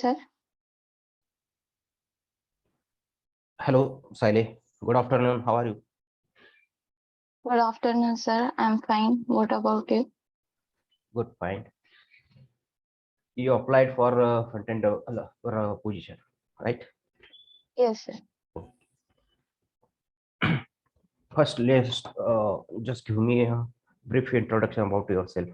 sir. Hello, Sayali. Good afternoon. How are you? Good afternoon, sir. I'm fine. What about you? Good, fine. You applied for front-end for a position, right? Yes, sir. First, let's just give me a brief introduction about yourself.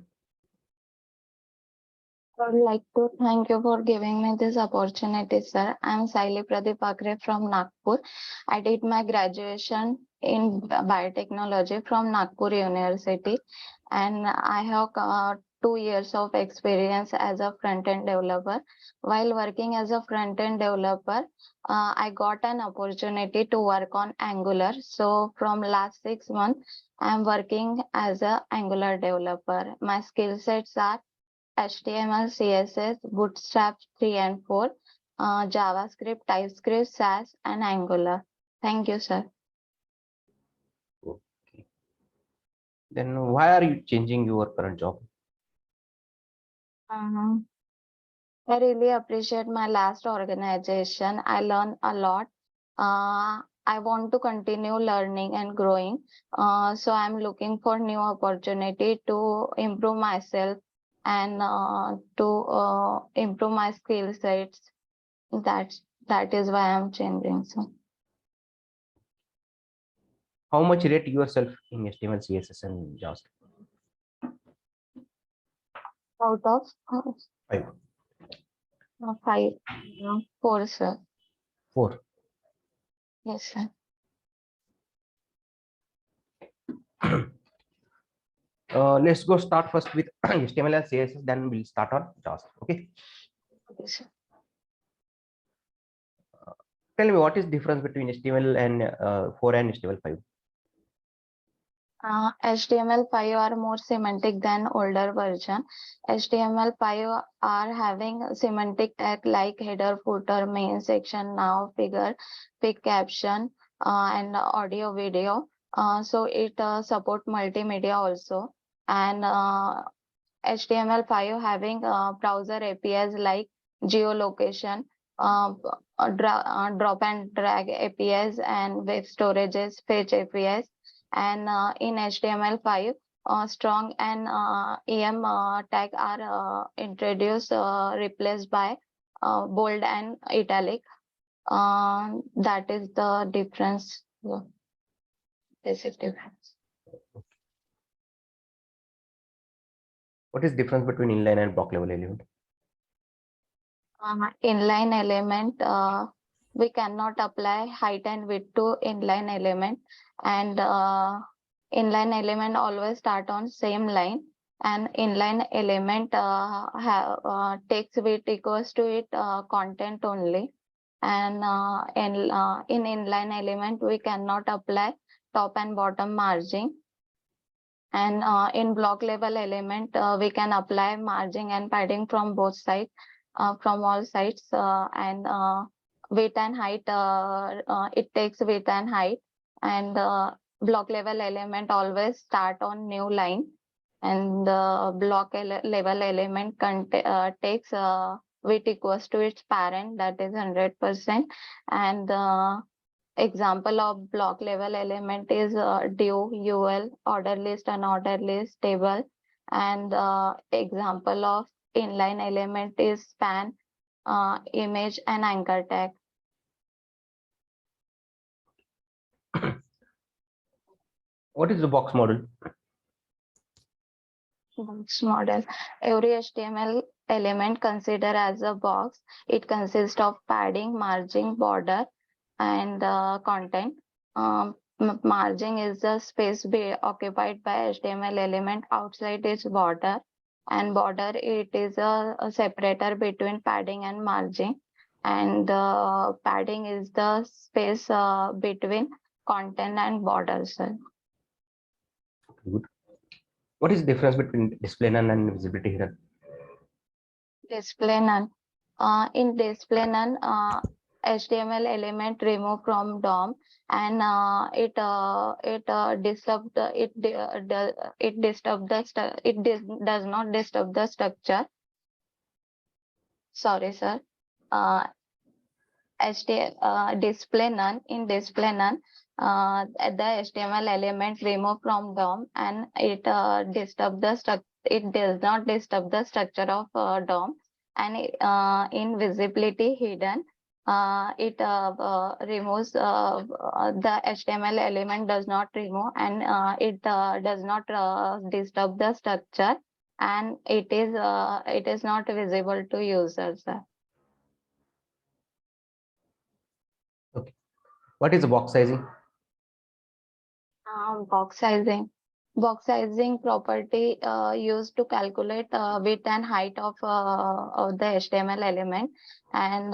I would like to thank you for giving me this opportunity, sir. I'm Sayali Pradeep from Nagpur. I did my graduation in biotechnology from Nagpur University, and I have 2 years of experience as a front-end developer. While working as a front-end developer, I got an opportunity to work on Angular. So from last 6 months, I'm working as a Angular developer. My skill sets are HTML, CSS, Bootstrap 3 and 4, JavaScript, TypeScript, SAS, and Angular. Thank you, sir. Okay. Then why are you changing your current job? I really appreciate my last organization. I learned a lot. I want to continue learning and growing. So I'm looking for new opportunity to improve myself and to improve my skill sets. That is why I'm changing. So How much rate yourself in HTML, CSS, and JavaScript? out of Five. 5, 4, sir. 4. Yes, sir. Let's go start first with HTML and CSS, then we'll start on JavaScript. Okay. Okay, sir. Tell me what is difference between HTML and 4 and HTML5? HTML5 are more semantic than older version. HTML5 are having semantic tag like header, footer, main section, now, figure, pic, caption, and audio, video. So it support multimedia also. And HTML5 having browser APIs like geolocation, drop and drag APIs, and web storages, fetch APIs. And in HTML5, strong and EM tag are introduced, replaced by bold and italic. That is the difference, basic difference. What is difference between inline and block level element? Inline element, we cannot apply height and width to inline element, and inline element always start on same line, and inline element takes width equals to it content only, and in inline element we cannot apply top and bottom margin, and in block level element we can apply margin and padding from both sides, from all sides, and width and height, it takes width and height, and block level element always start on new line, and the block level element takes width equals to its parent, that is 100%, and example of block level element is div, ul, order list, unordered list, table, and example of inline element is span, image, and anchor tag. What is the box model? Box model. Every HTML element considered as a box. It consists of padding, margin, border, and content. Margin is the space occupied by HTML element outside its border, and border, it is a separator between padding and margin, and padding is the space between content and borders. Good. What is the difference between display none and visibility hidden? Display none. In display none, HTML element remove from DOM, and it does not disturb the structure. Sorry, sir. display none. In display none, the HTML element removed from DOM, and it it does not disturb the structure of DOM. And in visibility hidden, it removes the HTML element does not remove, and it does not disturb the structure, and it is not visible to users. Okay. What is box sizing? Box sizing. Box sizing property used to calculate width and height of the HTML element. And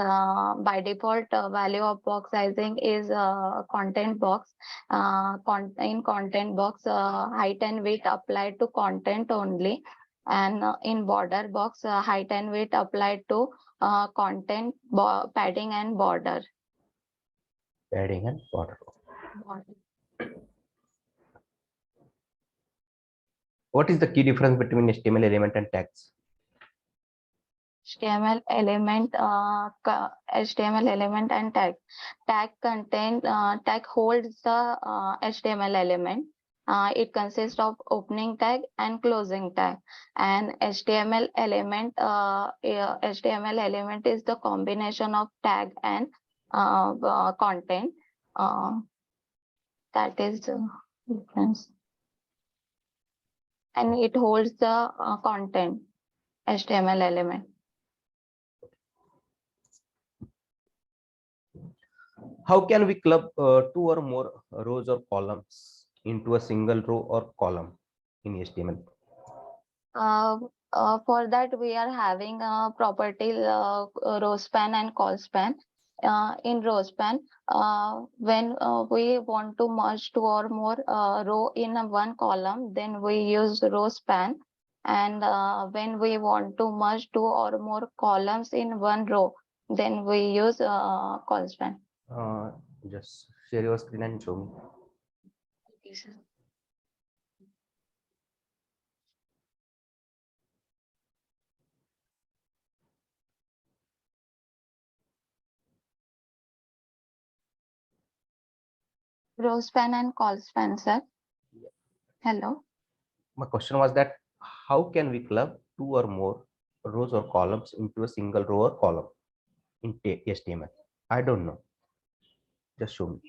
by default, value of box sizing is content box. In content box, height and width applied to content only. And in border box, height and width applied to content, padding and border. Padding and border. What is the key difference between HTML element and tags? HTML element and tag. Tag holds the HTML element. It consists of opening tag and closing tag. And HTML element is the combination of tag and content. That is the difference. And it holds the content, HTML element. How can we club two or more rows or columns into a single row or column in HTML? For that, we are having a property row span and call span. In row span, when we want to merge two or more row in one column, then we use row span. And when we want to merge two or more columns in one row, then we use call span. Just share your screen and show me. Row span and call span, sir. Hello. My question was that how can we club two or more rows or columns into a single row or column in HTML? I don't know. Just show me.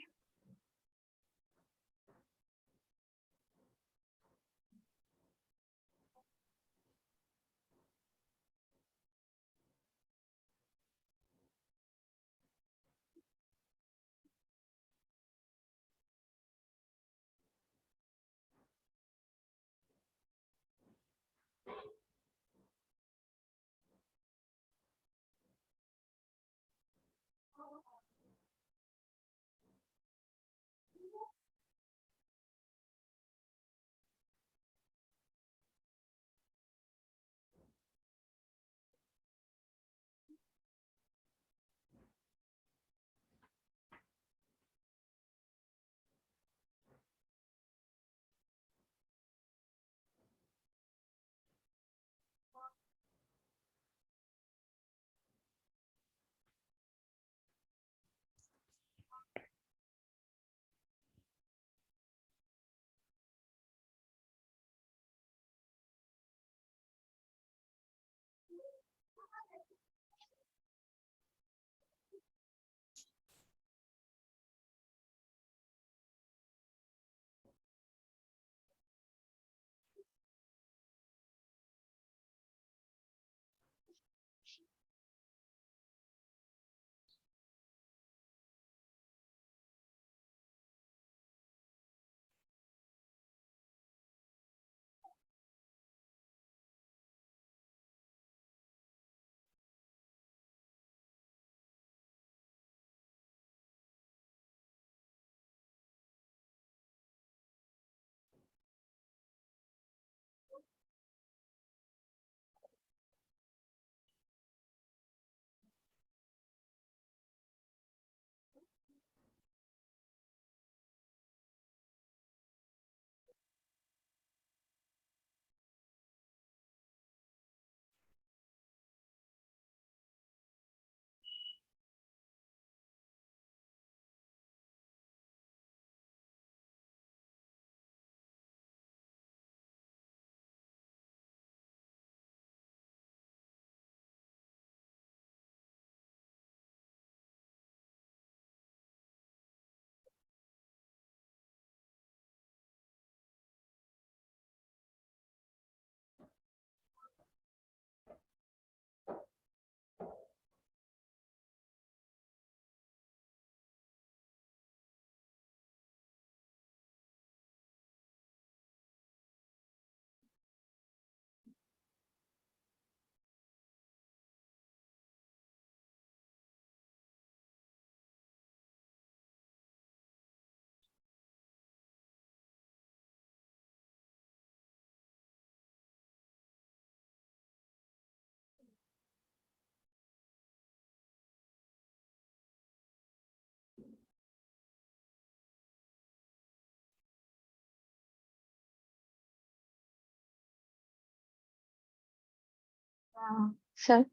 Sir,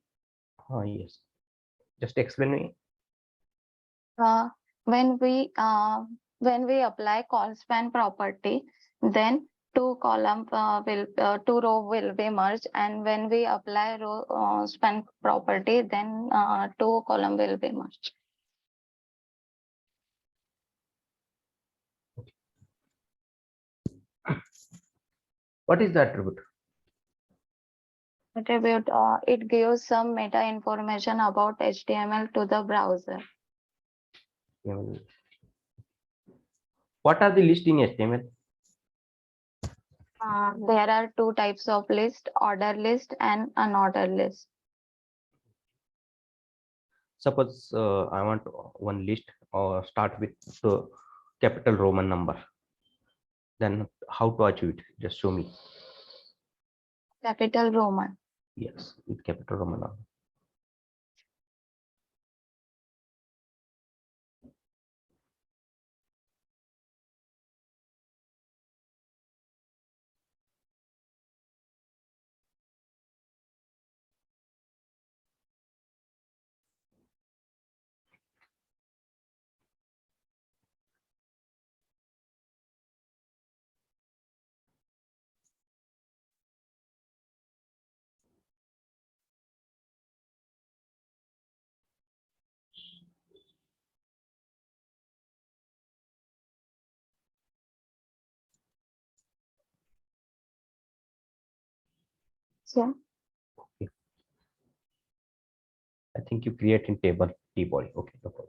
Yes. Just explain me. uh, when we uh, when we apply call span property, then two row will be merged, and when we apply row span property, then two column will be merged. What is the attribute? Attribute, it gives some meta information about HTML to the browser. What are the list in HTML? There are two types of list: order list and unordered list. Suppose I want one list or start with the capital Roman number. Then how to achieve it? Just show me. Capital Roman. Yes, with capital Roman number. So, Okay. I think you create in table T body. Okay, no problem.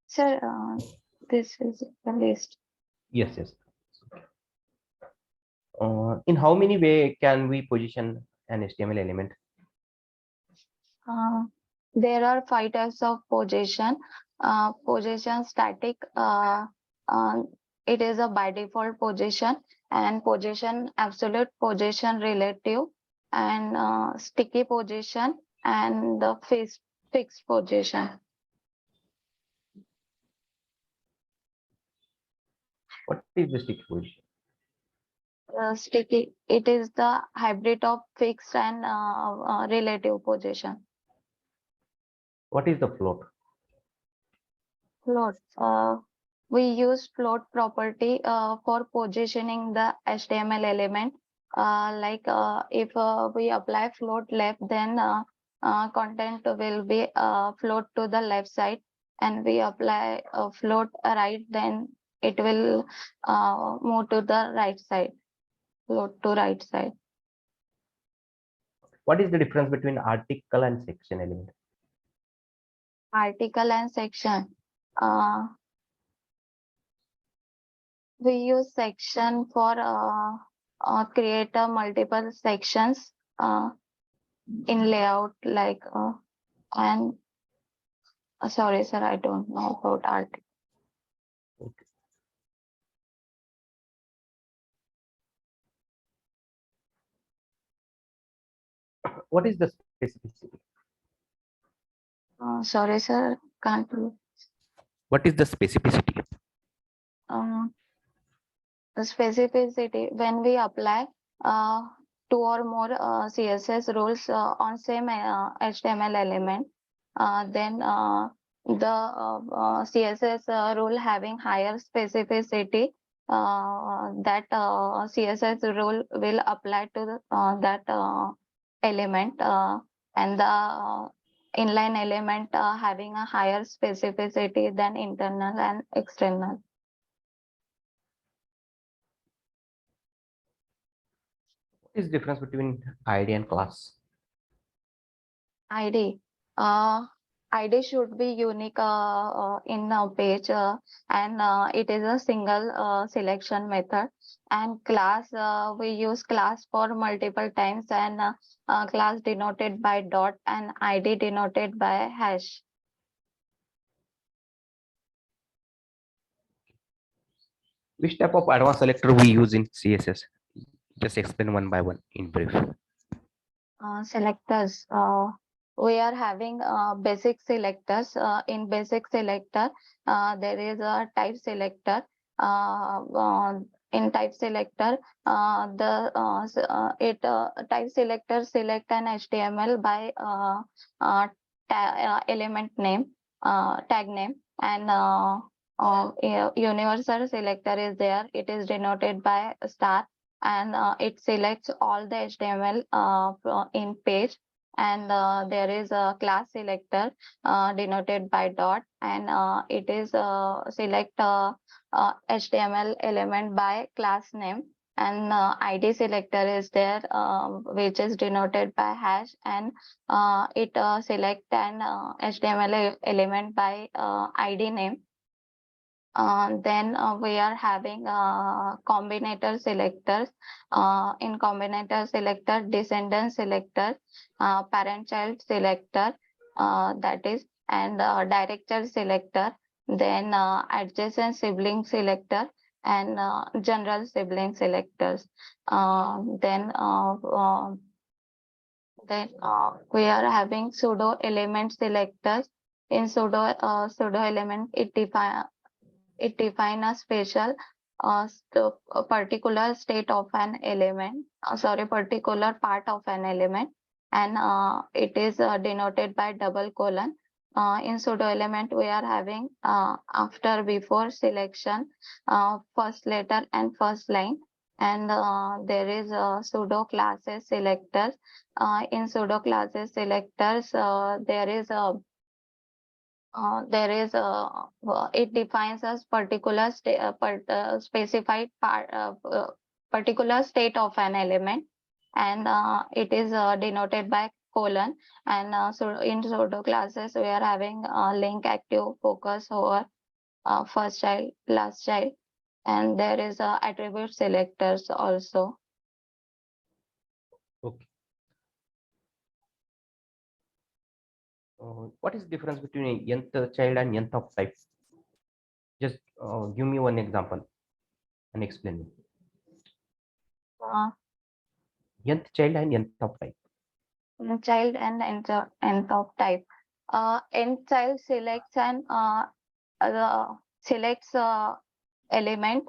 sir, this is the list. Yes, yes. In how many way can we position an HTML element? Uh, there are five types of position. Position static. Uh, it is a by default position, and position absolute, position relative, and sticky position, and the fixed position. What is the sticky position? Sticky. It is the hybrid of fixed and relative position. What is the float? Float. We use float property for positioning the HTML element. If we apply float left, then content will be float to the left side, and we apply float right, then it will move to the right side. Float to right side. What is the difference between article and section element? Article and section. Uh, we use section for create multiple sections in layout, and sorry sir, I don't know about article. Okay. What is the specificity? Sorry sir, can't do. What is the specificity? uh, the specificity, when we apply uh, two or more CSS rules on same HTML element, then the CSS rule having higher specificity, that CSS rule will apply to that element, and the inline element having a higher specificity than internal and external. What is the difference between ID and class? ID. ID should be unique in a page, and it is a single selection method. And class, we use class for multiple times, and class denoted by dot and ID denoted by hash. Which type of advanced selector we use in CSS? Just explain one by one in brief. Selectors. We are having basic selectors. In basic selector, there is a type selector. in type selector, type selector select an HTML by element name, tag name, and universal selector is there. It is denoted by a star, and it selects all the HTML in page. And there is a class selector denoted by dot, and it is select HTML element by class name. And ID selector is there, which is denoted by hash, and it select an HTML element by ID name. Then we are having combinator selectors. In combinator selector, descendant selector, parent child selector, that is, and director selector, then adjacent sibling selector, and general sibling selectors. Then we are having pseudo element selectors. In pseudo element, it define a special a particular state of an element, particular part of an element, and it is denoted by double colon. In pseudo element, we are having after before selection, first letter and first line, and there is pseudo classes selectors. In pseudo classes selectors, there is a it defines as particular specified part particular state of an element, and it is denoted by colon. And so in pseudo classes we are having link, active, focus, over, first child, last child, and there is attribute selectors also. Okay. What is the difference between a nth child and nth of type? Just give me one example and explain me. uh, Nth child and nth of type. Child and nth of type. Nth child selects an selects element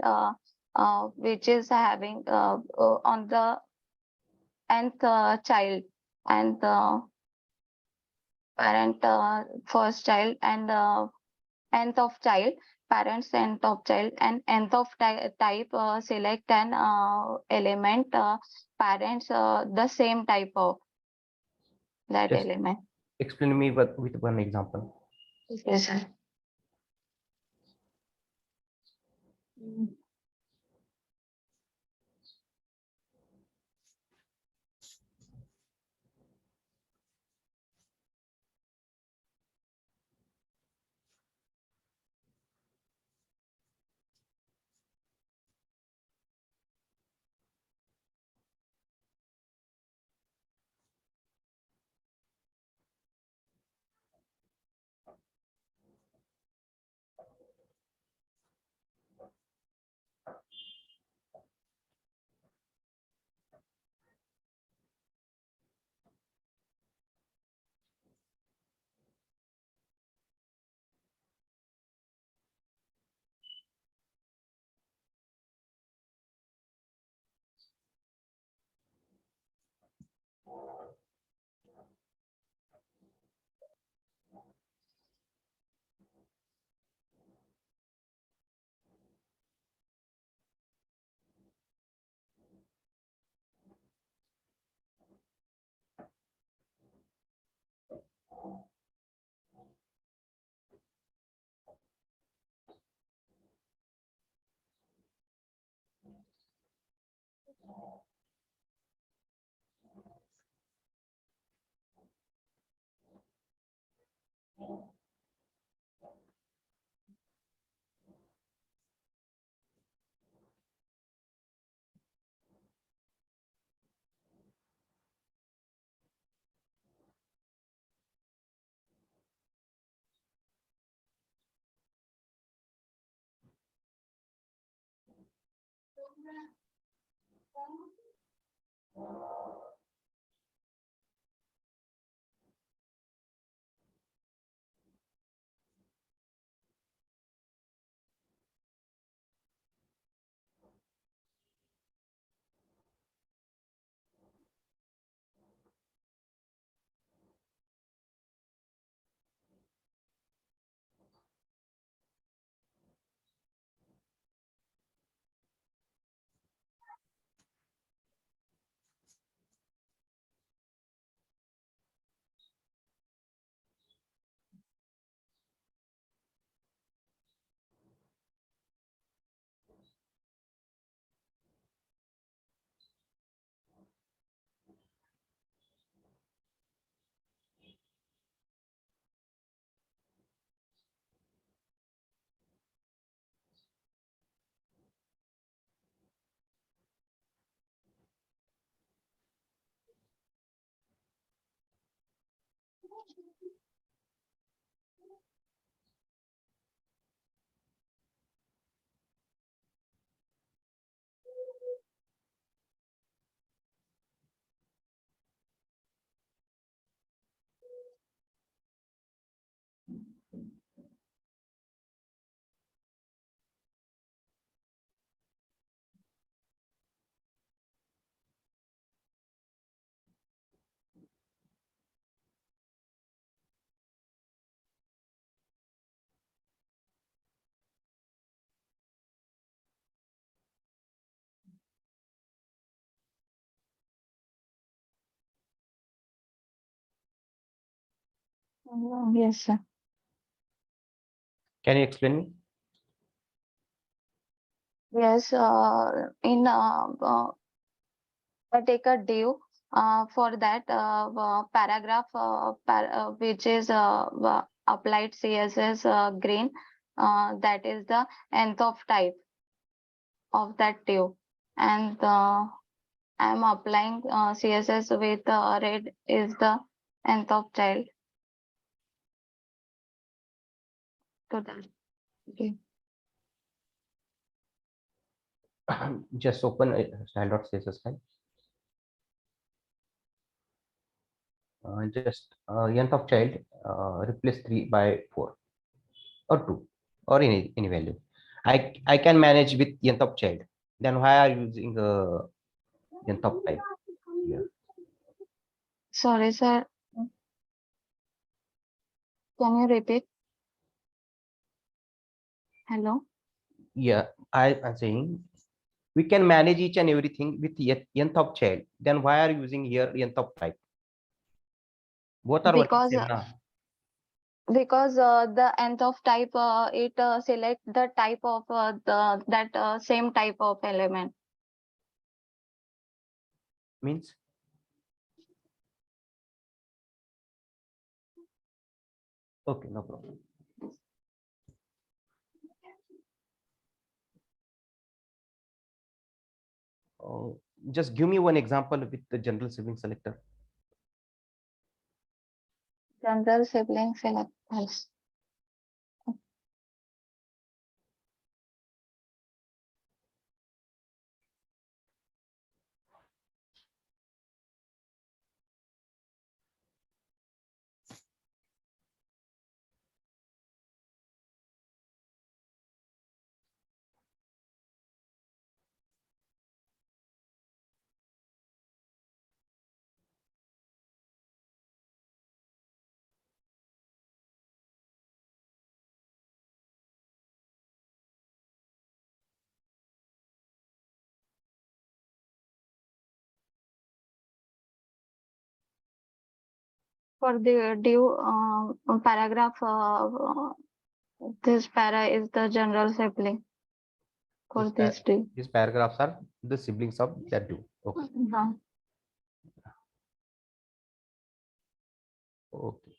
which is having on the nth child, and the parent first child, and nth of child, parents nth of child, and nth of type select an element parents the same type of that Just element. explain me with one example. Yes, sir. Mm. Yes, sir. Can you explain me? Yes, in I take a div for that paragraph which is applied CSS green, that is the nth of type of that div, and I'm applying CSS with red is the nth of child to that. Okay. Just open style.css file. Just nth of child, replace 3 by 4 or 2 or any value. I can manage with nth of child. Then why are you using nth of type here? Sorry, sir. Can you repeat? Hello. Yeah, I am saying we can manage each and everything with nth of child. Then why are you using here nth of type? Both are working Because same now. the nth of type it select the type of the that same type of element. Means okay, no problem. Just give me one example with the general sibling selector. General sibling selectors. For the due paragraph, this para is the general sibling for This this due. these paragraphs are the siblings of that do. Okay. Okay.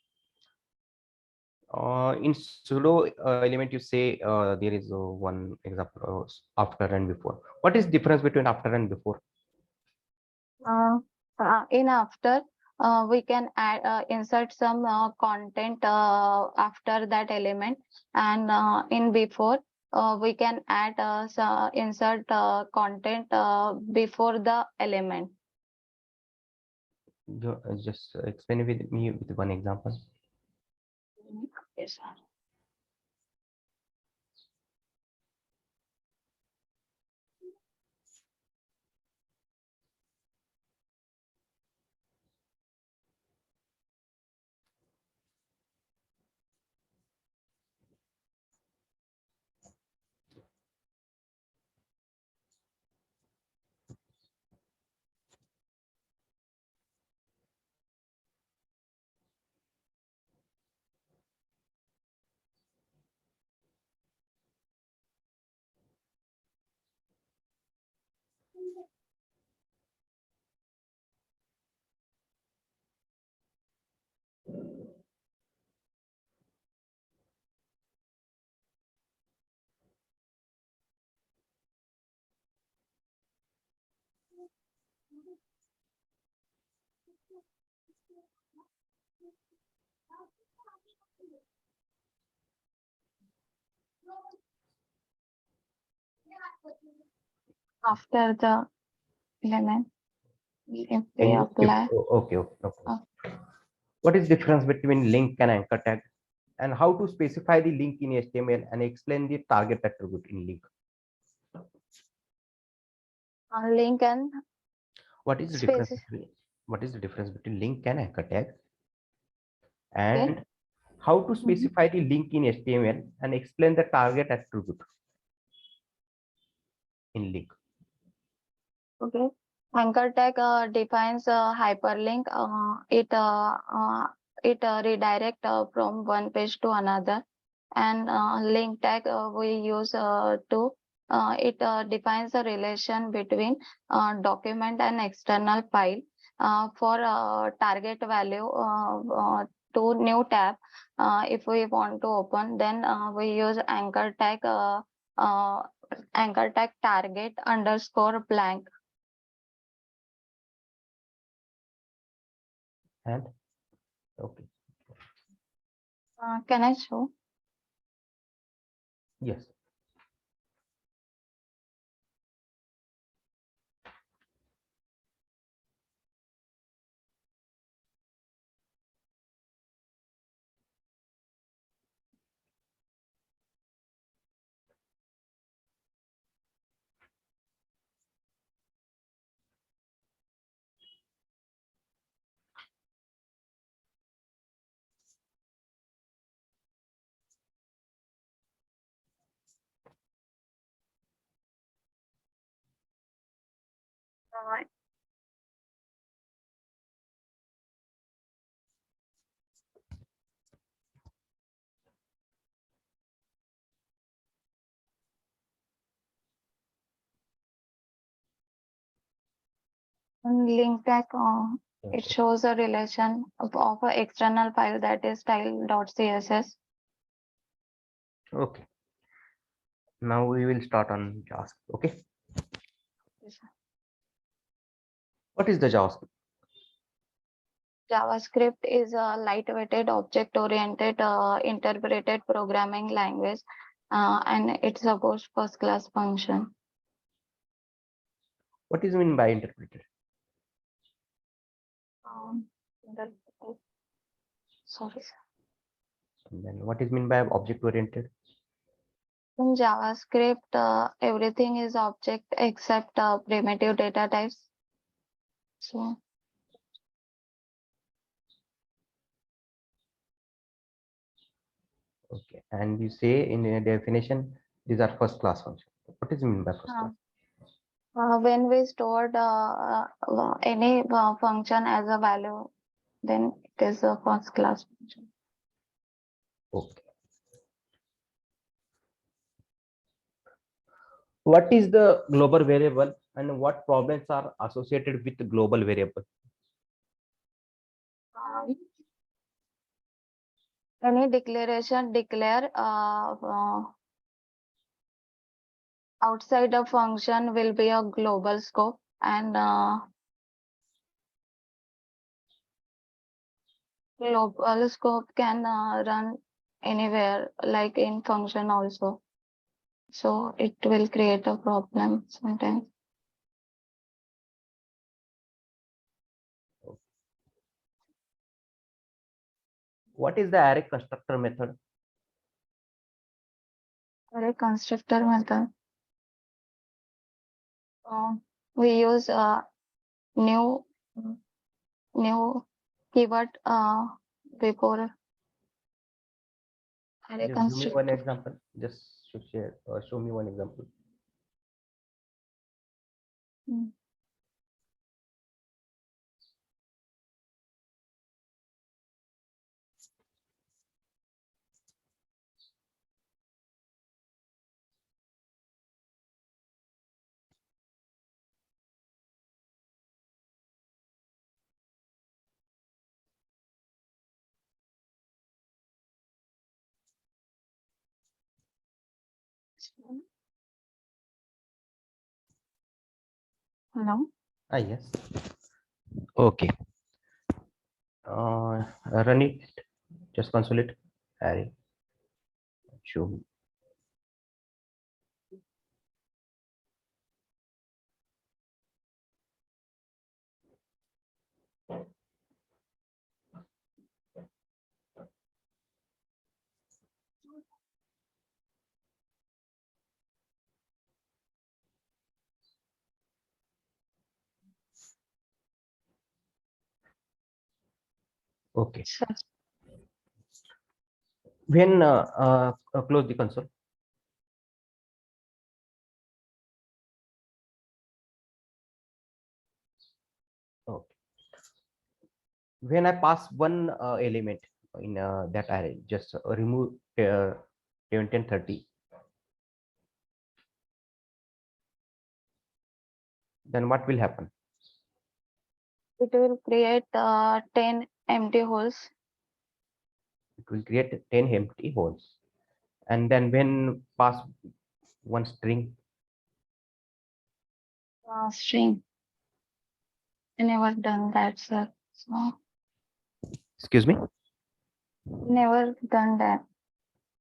In pseudo element, you say there is one example after and before. What is difference between after and before? In after, we can add insert some content after that element, and in before, we can add insert content before the element. Just explain with me with one example. Yes, sir. After the element, if we In if apply, okay, okay, okay. uh, What is difference between link and anchor tag, and how to specify the link in HTML and explain the target attribute in link? link and What is the difference space. between link and anchor tag, Okay. and how to Mhm. specify the link in HTML and explain the target attribute in link? Okay. Anchor tag defines a hyperlink. It redirect from one page to another, and link tag we use to it defines a relation between document and external file. For target value to new tab, if we want to open, then we use uh, anchor tag target underscore blank. And okay, Can I show? yes. Uh, Link tag, it Okay. shows a relation of an external file that is style.css. Okay. Now we will start on JavaScript. Okay. What is the JavaScript? JavaScript is a lightweighted, object-oriented, interpreted programming language, and it supports first-class function. What is mean by interpreted? Um, the- Sorry, sir. And then what is mean by object oriented? In JavaScript, everything is object except primitive data types. So, Okay. And you say in a definition, these are first class functions. What is mean by first uh, class? when we stored any function as a value, then it is a first class function. Okay. What is the global variable and what problems are associated with the global variable? Um, any declaration declare outside a function will be a global scope, and global scope can run anywhere, like in function also. So it will create a problem sometimes. What is the array constructor method? Array constructor method. We use new new keyword before array Just give me one constructor. example. Just share or show me one example. Mm. Hello. Ah, yes. Okay. Run it. Just console it. Array. Show me. Okay. Sure. When close the console. Okay. When I pass one element in that array, just remove 10, 10, 30. Then what will happen? It will create 10 empty holes. It will create 10 empty holes. And then when pass one string, String. I never done that, sir. So excuse me. never done that.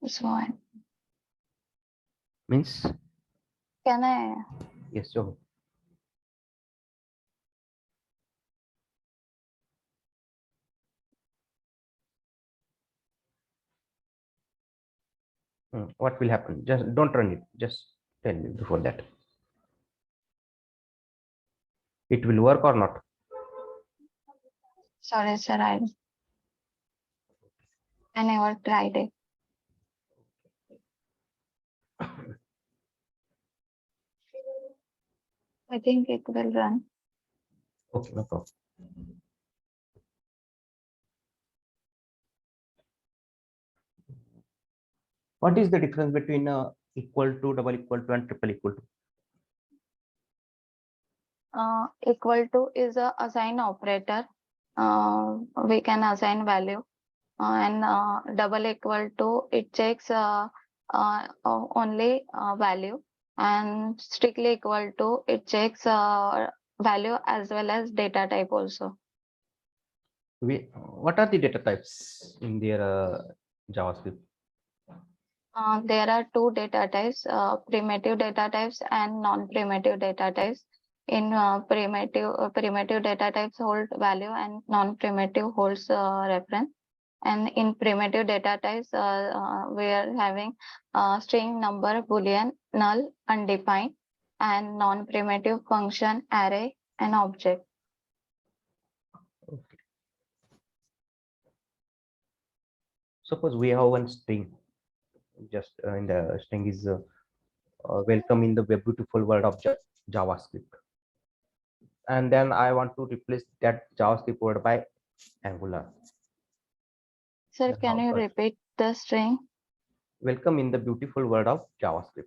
So Means can I? yes. So what will happen? Just don't run it. Just tell me before that. It will work or not? Sorry, sir. I never tried it. I think it will run. Okay, no problem. What is the difference between equal to, double equal to, and triple equal to? Equal to is a assign operator. We can assign value, and double equal to it checks only value, and strictly equal to it checks value as well as data type also. What are the data types in their JavaScript? There are two data types, primitive data types and non-primitive data types. In primitive data types hold value and non-primitive holds reference. And in primitive data types, we are having string, number, boolean, null, undefined, and non-primitive function, array, and object. Okay. Suppose we have one string. Just in the string is welcome in the beautiful world of JavaScript. And then I want to replace that JavaScript word by Angular. Sir, Then can how you to repeat the string? welcome in the beautiful world of JavaScript.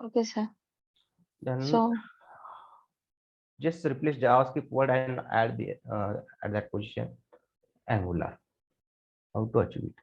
Okay, sir. Then So, just replace JavaScript word and add the at that position Angular. How to achieve it?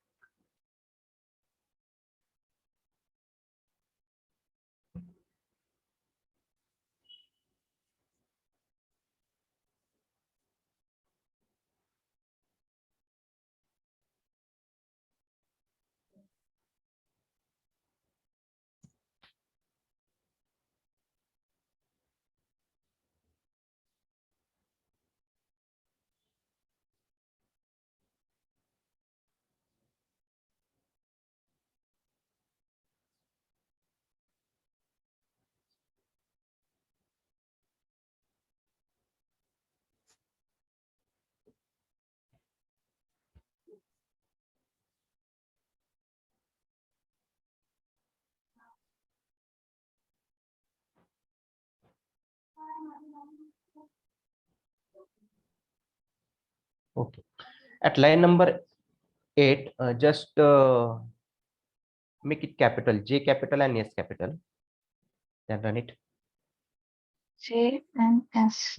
Okay. At line number 8, just make it capital J capital and S capital. Then run it. J and S.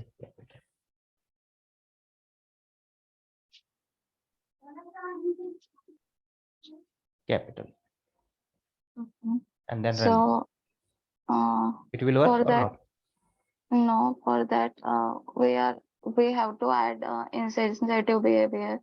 Capital Okay. and then run it. So, It will work For or that, not? no, for that, we have to add insensitive behavior.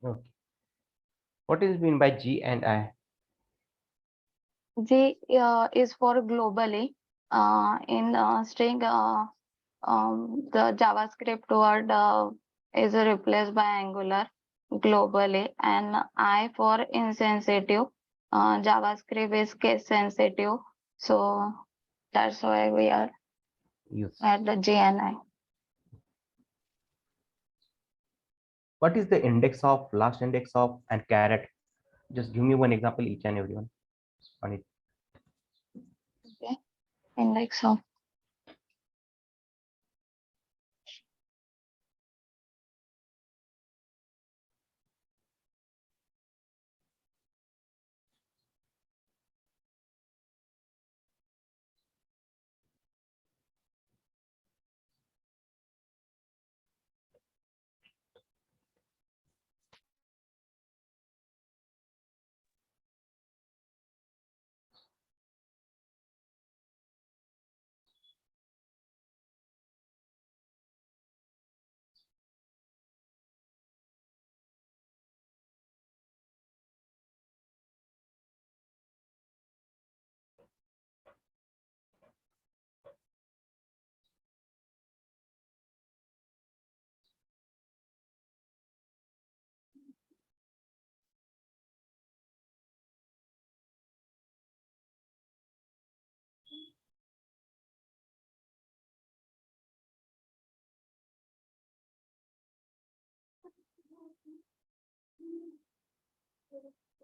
Okay. What is mean by G and I? G is for globally. In string, the JavaScript word is replaced by Angular globally, and I for insensitive. JavaScript is case sensitive, so that's why we are Use. at the G and I. What is the index of, last index of, and caret? Just give me one example, each and everyone on it. Okay, index of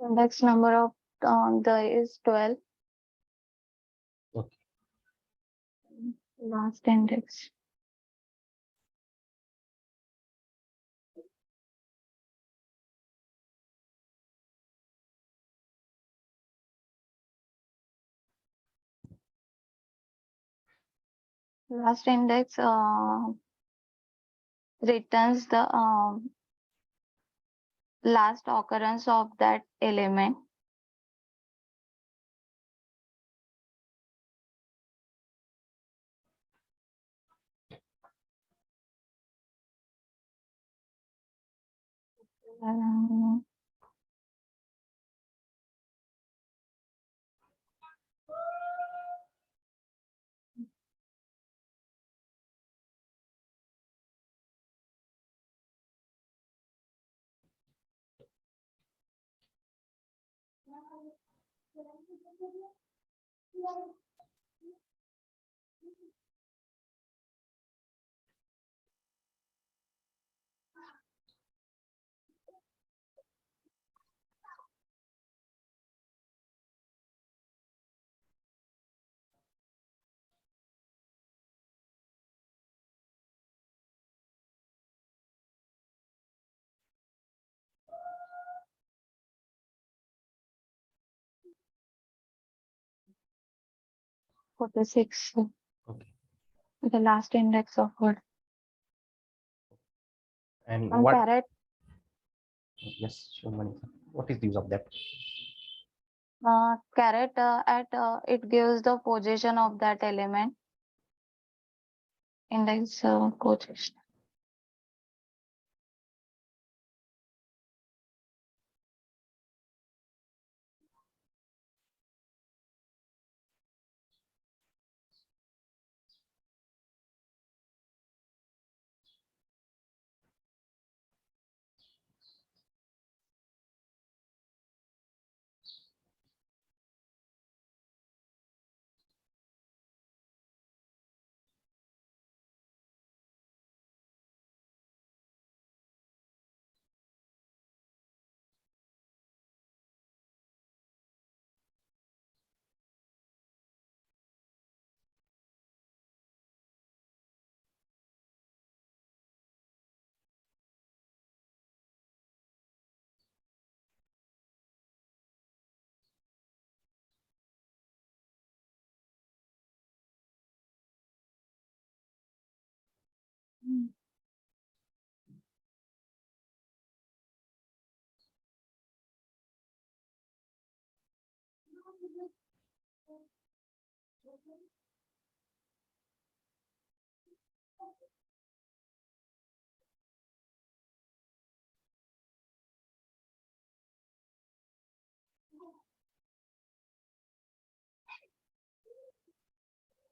index number of the is 12. Okay. Last index. Last index returns the last occurrence of that element. Um, 46. Okay. The last index of word. And And what? caret, Yes, sure, Manisha. What is the use of that? caret at it gives the position of that element. Index position.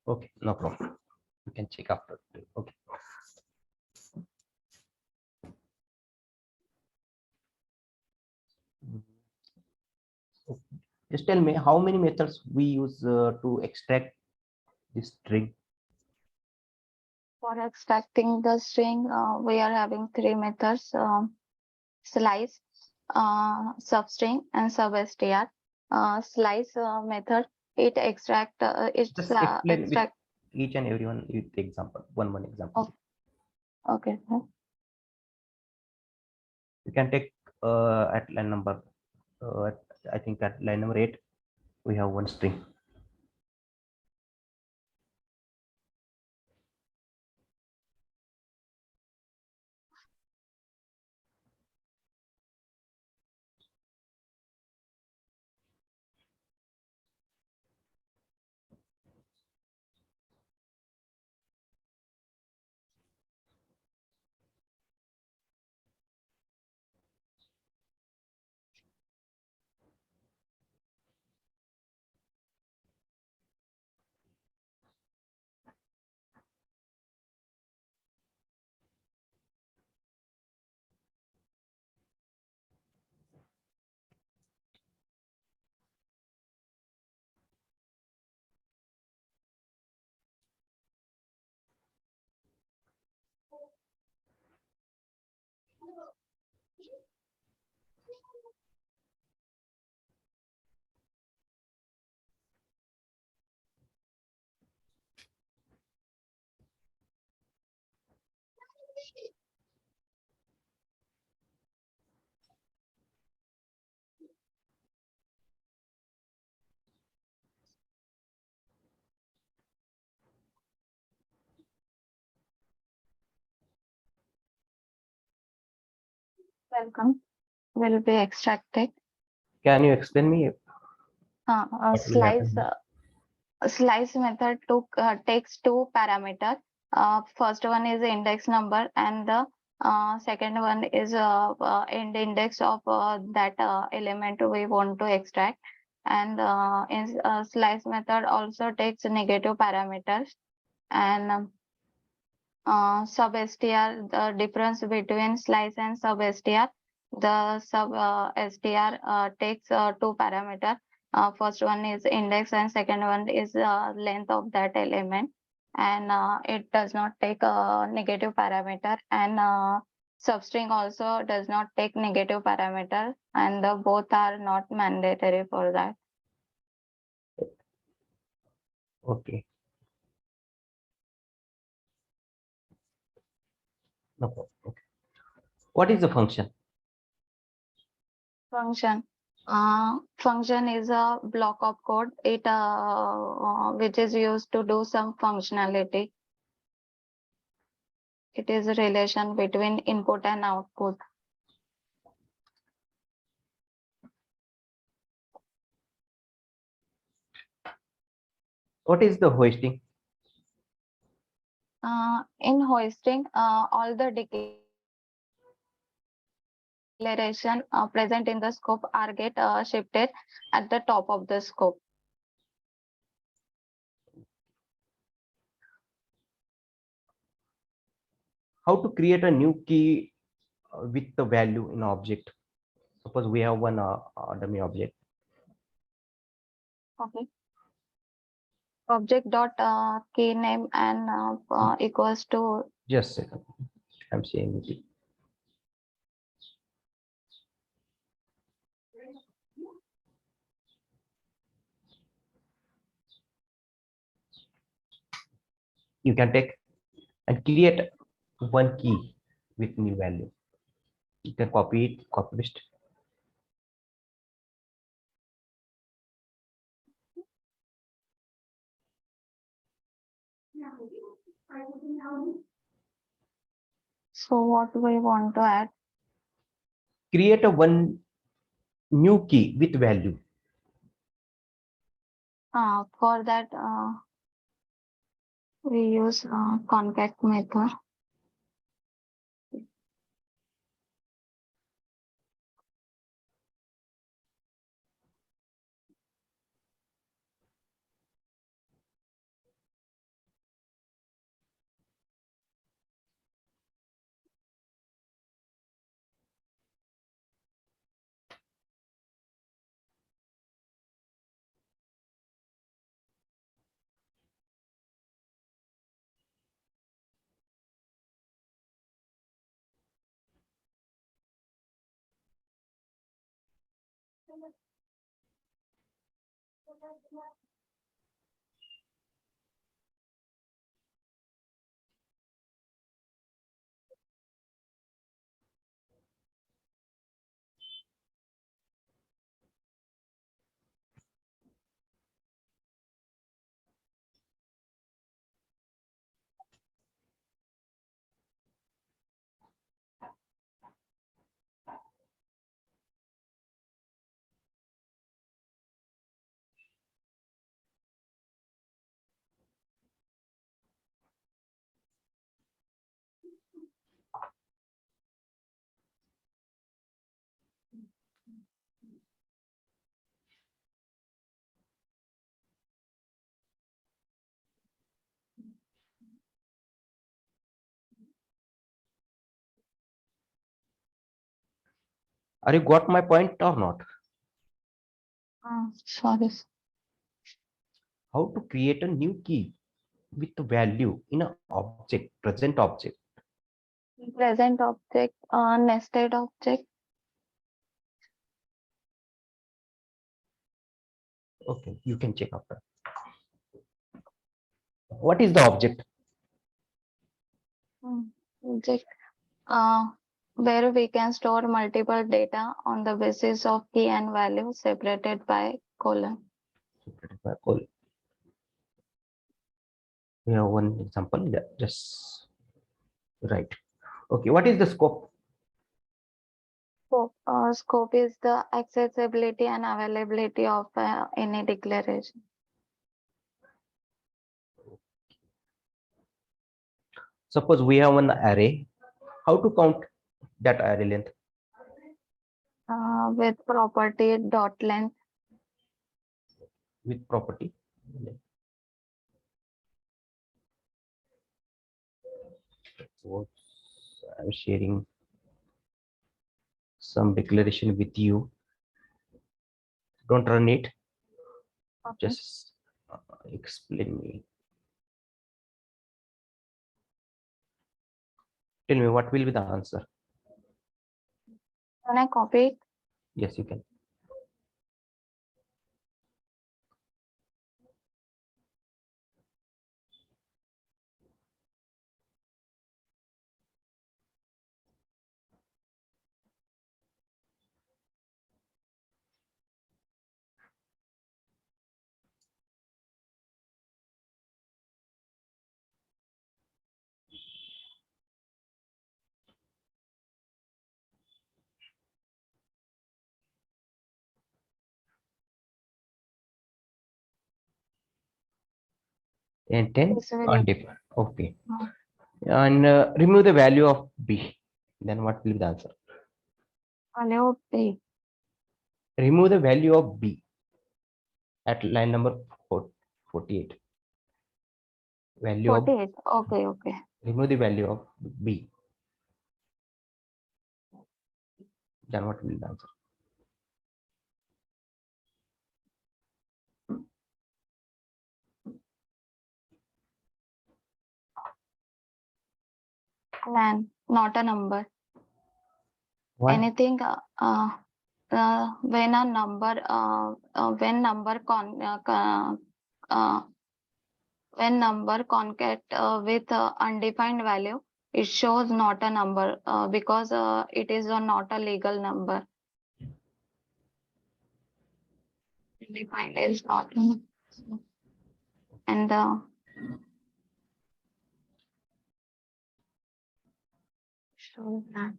Okay, no problem. You can check after. Okay. Okay. Just tell me how many methods we use to extract this string. For extracting the string, we are having three methods: slice, substring, and substr. Slice method, it Just explain with extract. each and every one with example. One example. Oh, okay. You can take at line number. Uh, I think at line number 8 we have one string. Welcome. Will be extracted. Can you explain me what will Slice. happen? Slice method takes two parameters. First one is index number, and the second one is end index of that element we want to extract. And in slice method also takes negative parameters. And sub-str, the difference between slice and sub-str. The sub-str takes two parameters. First one is index and second one is length of that element. And it does not take a negative parameter. And substring also does not take negative parameter. And both are not mandatory for that. Okay, no problem. Okay. What is the function? Function. Function is a block of code. It which is used to do some functionality. It is a relation between input and output. What is the hoisting? In hoisting, all the declaration present in the scope are get shifted at the top of the scope. How to create a new key with the value in object? Suppose we have one dummy object. Okay. Object dot key name and equals to. Just a second. I'm saying it. You can take and create one key with new value. You can copy it, copy paste. So what we want to add? Create a one new key with value. For that, we use concat method. Are you got my point or not? Sorry. How to create a new key with the value in an object, present object. Present object, nested object. Okay, you can check after. What is the object? Object. Where we can store multiple data on the basis of key and value separated by colon. Cool. We have one example. Yeah, just right. Okay, what is the scope? Scope is the accessibility and availability of any declaration. Suppose we have an array. How to count that array length? With property dot length. With property. So I'm sharing some declaration with you. Don't run it. Okay. Just explain me. Tell me what will be the answer. Can I copy it? Yes, you can. And 10 It's very undefined. Okay. uh, And remove the value of b. Then what will be the answer? value B. Remove the value of b at line number 48. Value of 48. Okay, okay. remove the value of b. Then what will be the answer? Nan, not a number. Why? Anything when a number when number when number concat with undefined value, it shows not a number because it is not a legal number. Undefined is not. And show that.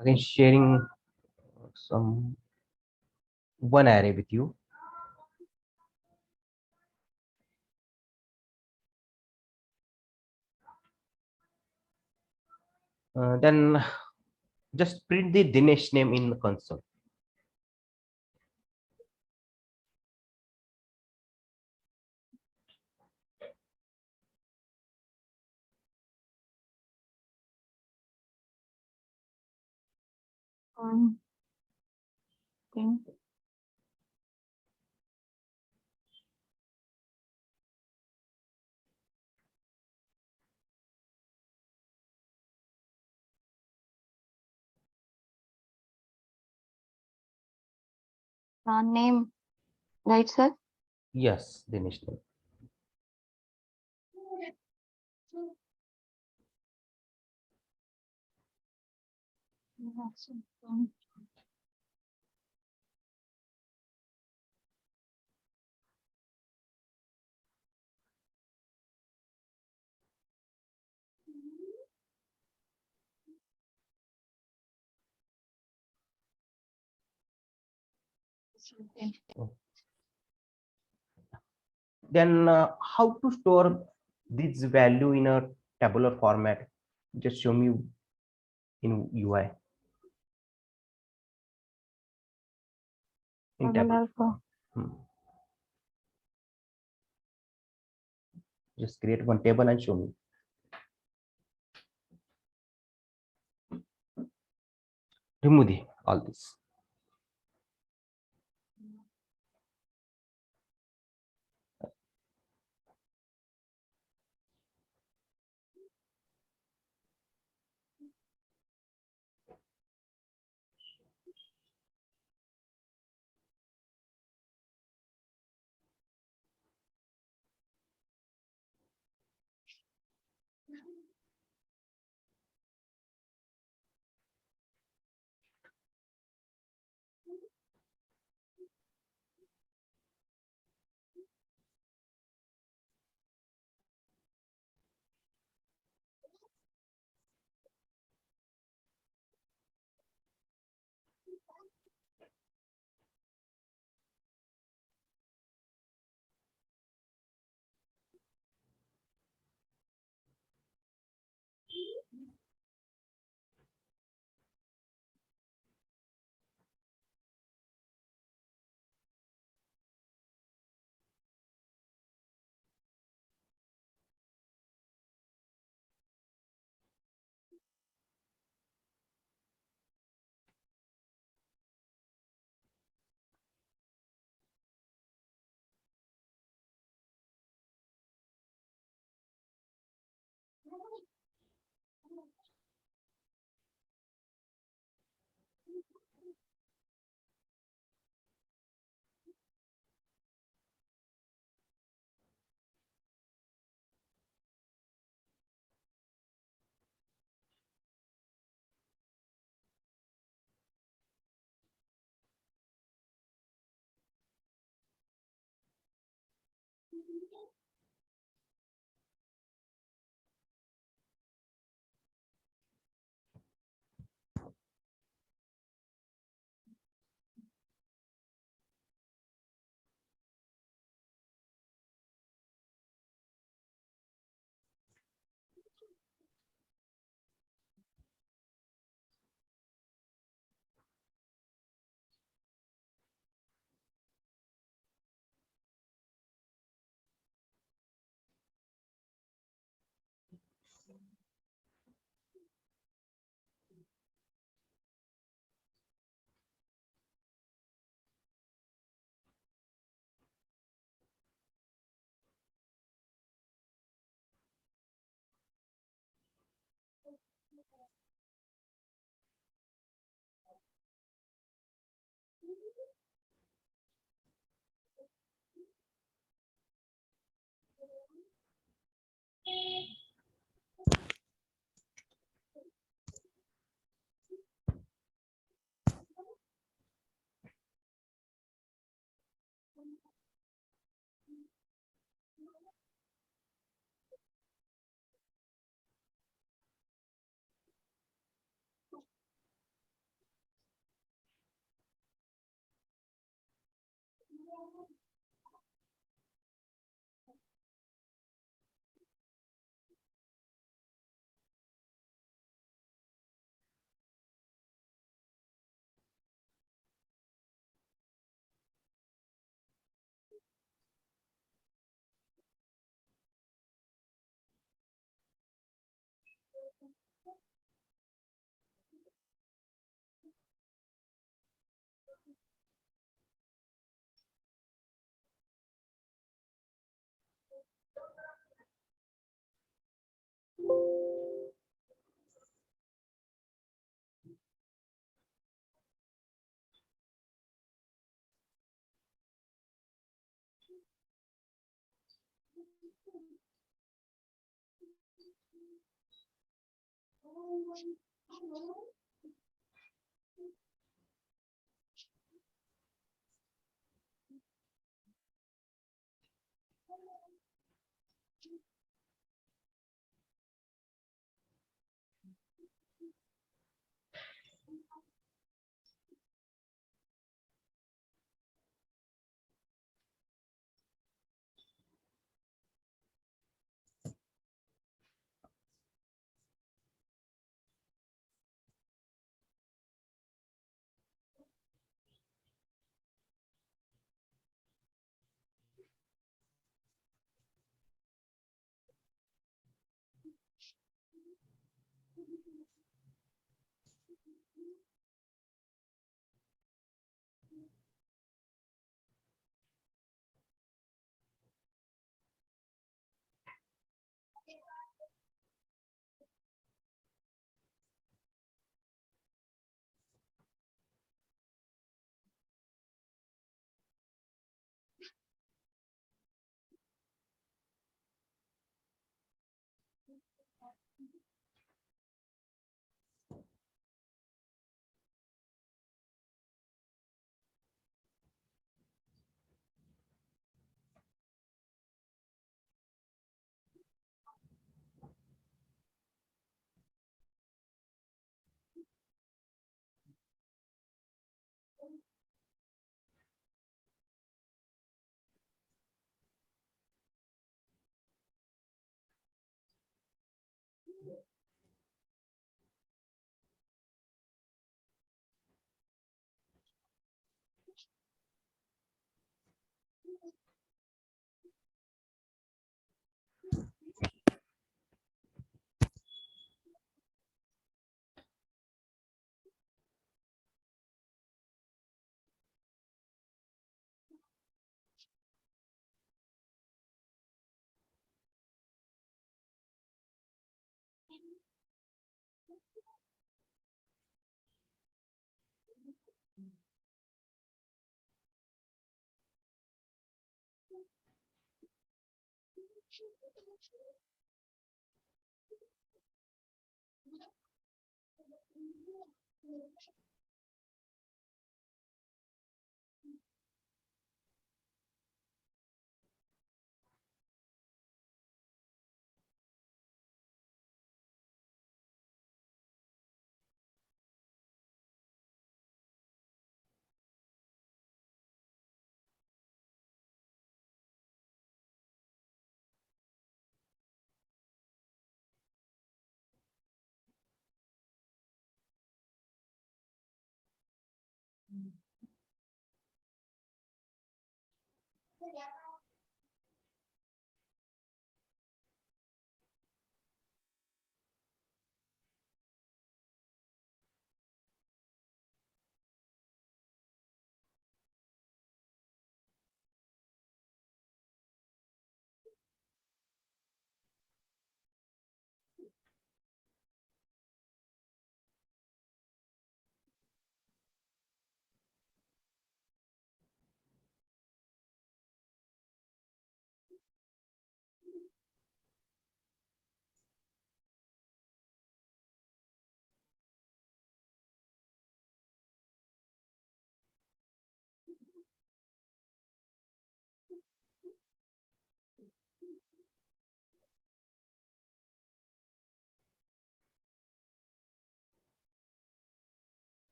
again sharing some one array with you. Then just print the Dinesh name in the console. Okay. Name, right, sir? Yes, Dinesh name. Oh. Then how to store this value in a tabular format? Just show me in UI in table. Hmm. Just create one table and show me. Remove all this.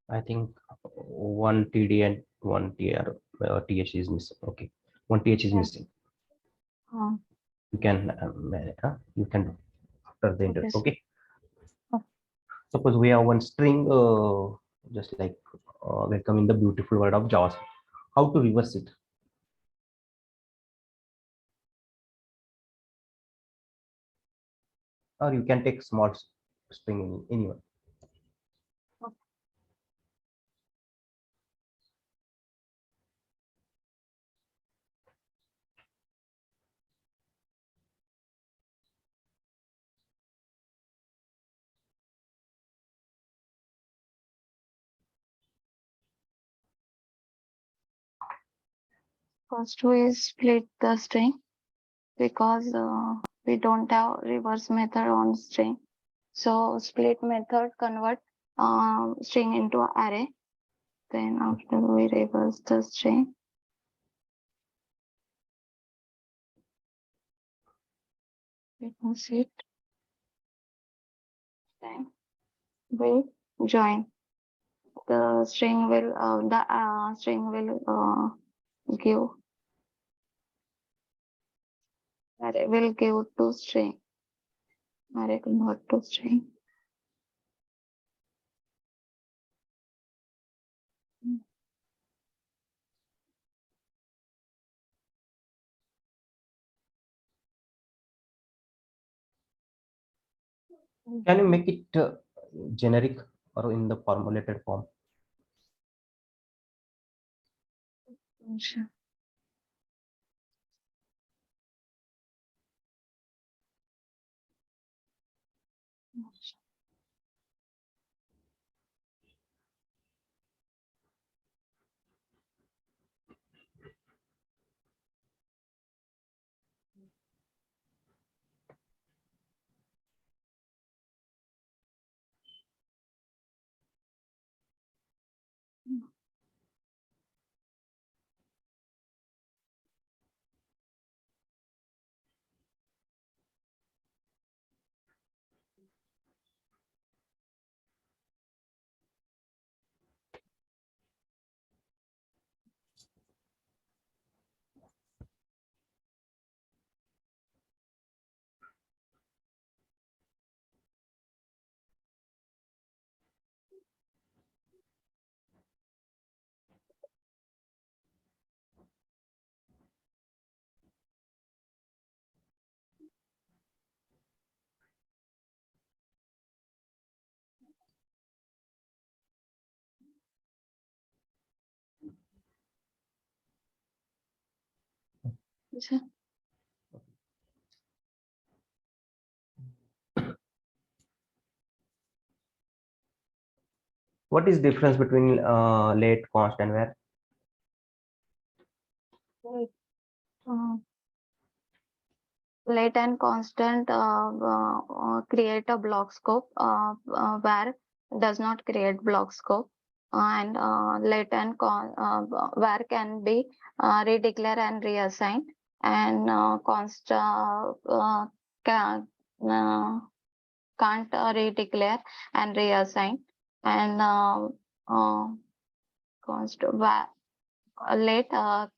I think one TD and one TH is missing. Okay, one TH is Yeah. missing. Uh, You can you can do after the enter. okay. Okay. Oh, Suppose we have one string, just like welcome in the beautiful world of JavaScript. How to reverse it? Or you can take small string in anyone. oh. First we split the string because we don't have reverse method on string. So split method convert string into array. Then after we reverse the string, we can see it. Then we join. The string will give array will give to string. Array convert to string. Can you make it generic or in the formulated form? Sure. Sure. What is difference between late, const, and where? Wait, let and constant create a block scope where does not create block scope, and let and where can be redeclare and reassign, and const can, can't redeclare and reassign, and const where let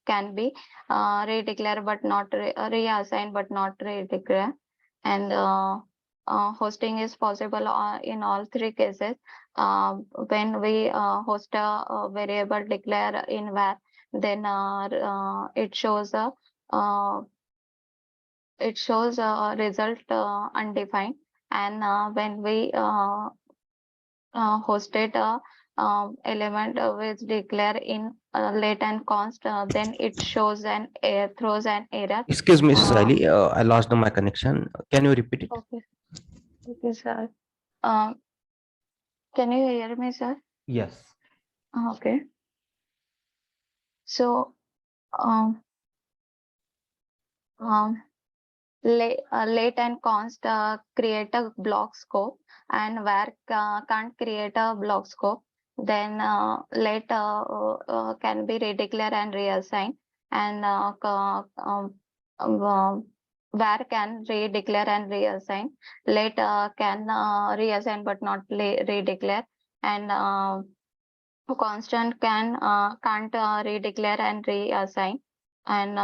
can be redeclare but not reassign but not redeclare, and hosting is possible in all three cases. When we host a variable declare in var, then uh, it shows a result undefined, and when we hosted a element with declare in let and const, then it shows throws an error. Excuse me, Uh, Sayali, I lost my connection. Can you repeat it? okay, okay, sir. Um, can you hear me, sir? Yes. Okay. So, um, um, let and const create a block scope, and where can't create a block scope, then let can be redeclare and reassign, and where can redeclare and reassign, let can reassign but not redeclare, and constant can't redeclare and reassign, and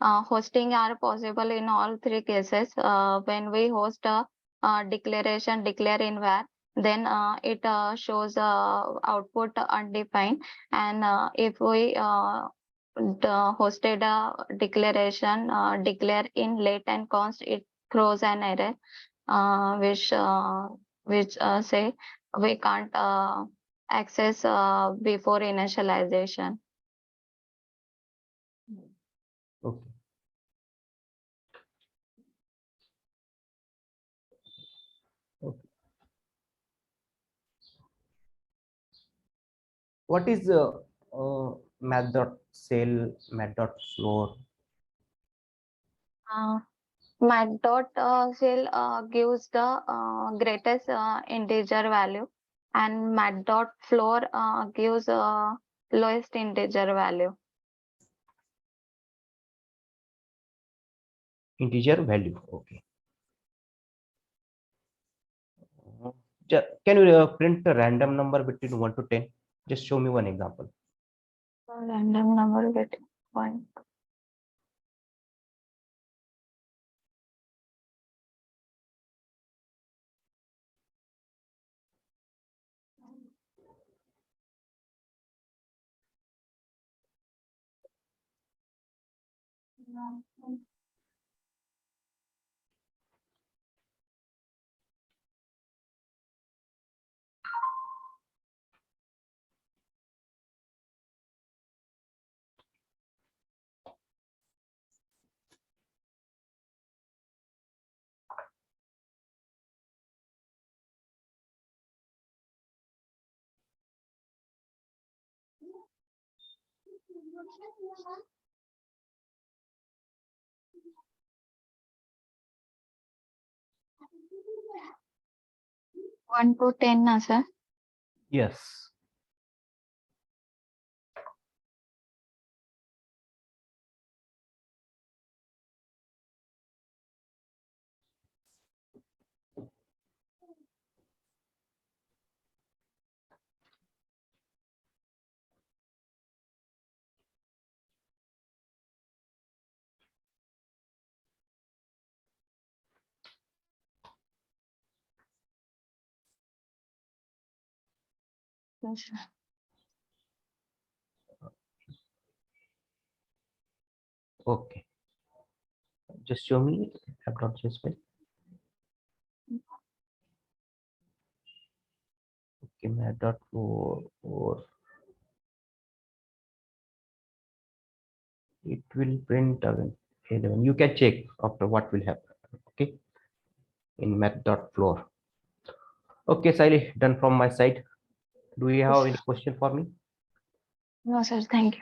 hosting are possible in all three cases. When we host a declaration declare in var, then it shows output undefined, and if we hosted a declaration declare in late and const, it throws an error which say we can't access before initialization. Okay. Okay. What is math.cell, math.floor? Mat.cell gives the greatest integer value, and mat.floor gives lowest integer value. Integer value. Okay. Can you print a random number between 1 to 10? Just show me one example. Random number get 1. One to 10, na sir? Yes. Yes, sir. Okay. Just show me app.js file. Okay, math.floor. It will print again 11. You can check after what will happen. Okay, in math.floor. Okay, Sayali, done from my side. Do you have any question for me? No, sir. Thank you.